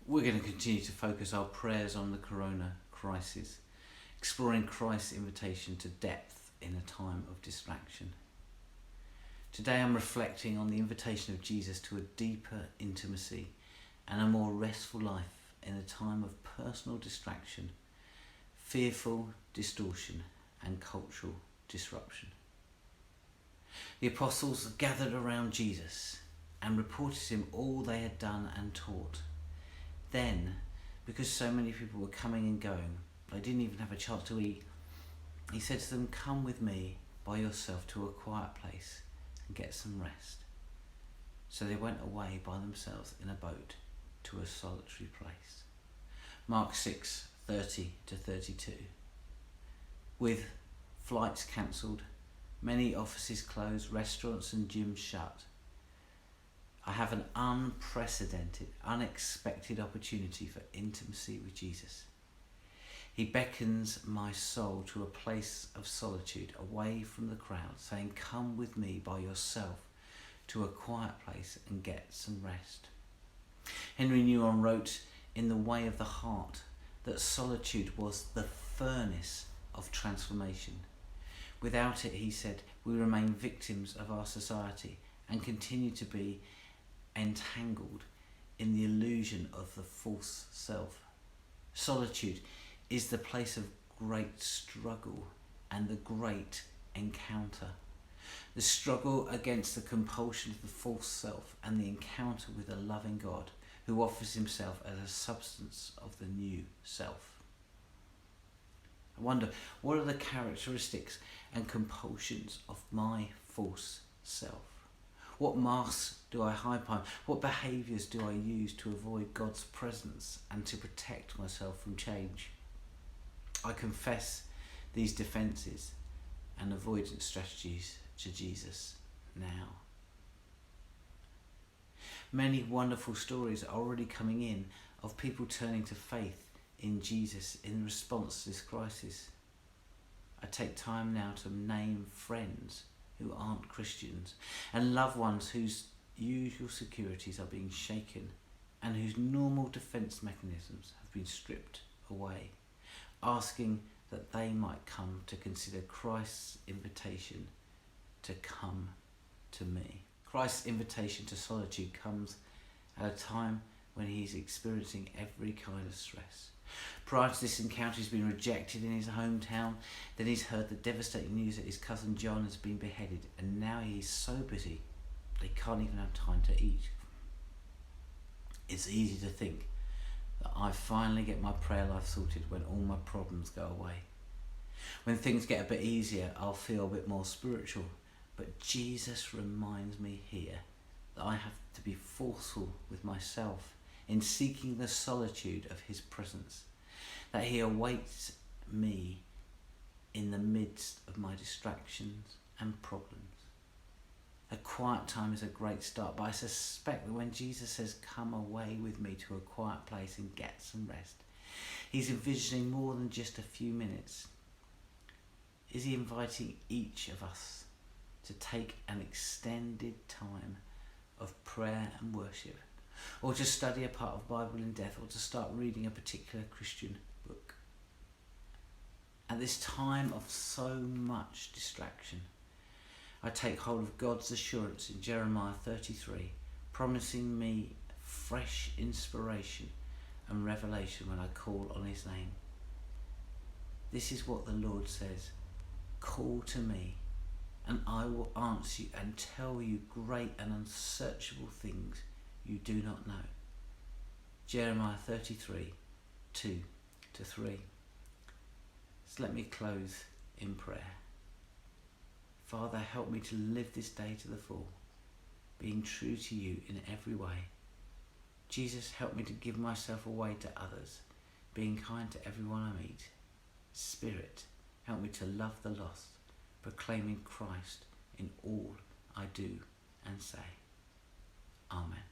We're going to continue to focus our prayers on the corona crisis, exploring Christ's invitation to depth in a time of distraction. Today I'm reflecting on the invitation of Jesus to a deeper intimacy and a more restful life in a time of personal distraction, fearful distortion and cultural disruption. The apostles gathered around Jesus and reported to him all they had done and taught. Then, because so many people were coming and going, they didn't even have a chance to eat, he said to them, "Come with me by yourself to a quiet place and get some rest." So they went away by themselves in a boat to a solitary place. Mark 6:30-32. With flights cancelled, many offices closed, restaurants and gyms shut, I have an unprecedented, unexpected opportunity for intimacy with Jesus. He beckons my soul to a place of solitude, away from the crowd, saying, "Come with me by yourself to a quiet place and get some rest." Henry Nouwen wrote in The Way of the Heart that solitude was the furnace of transformation. Without it, he said, we remain victims of our society and continue to be entangled in the illusion of the false self. Solitude is the place of great struggle and the great encounter. The struggle against the compulsion of the false self and the encounter with a loving God who offers himself as a substance of the new self. I wonder, what are the characteristics and compulsions of my false self? What masks do I hide behind? What behaviours do I use to avoid God's presence and to protect myself from change? I confess these defences and avoidance strategies to Jesus now. Many wonderful stories are already coming in of people turning to faith in Jesus in response to this crisis. I take time now to name friends who aren't Christians and loved ones whose usual securities are being shaken and whose normal defence mechanisms have been stripped away, asking that they might come to consider Christ's invitation to come to me. Christ's invitation to solitude comes at a time when he's experiencing every kind of stress. Prior to this encounter, he's been rejected in his hometown. Then he's heard the devastating news that his cousin John has been beheaded, and now he's so busy that he can't even have time to eat. It's easy to think that I finally get my prayer life sorted when all my problems go away. When things get a bit easier, I'll feel a bit more spiritual. But Jesus reminds me here that I have to be forceful with myself in seeking the solitude of his presence, that he awaits me in the midst of my distractions and problems. A quiet time is a great start, but I suspect that when Jesus says, "Come away with me to a quiet place and get some rest," he's envisioning more than just a few minutes. Is he inviting each of us to take an extended time of prayer and worship, or to study a part of Bible in depth, or to start reading a particular Christian book? At this time of so much distraction, I take hold of God's assurance in Jeremiah 33, promising me fresh inspiration and revelation when I call on his name. This is what the Lord says: "Call to me, and I will answer you and tell you great and unsearchable things you do not know." Jeremiah 33, 2-3. So let me close in prayer. Father, help me to live this day to the full, being true to you in every way. Jesus, help me to give myself away to others, being kind to everyone I meet. Spirit, help me to love the lost, proclaiming Christ in all I do and say. Amen.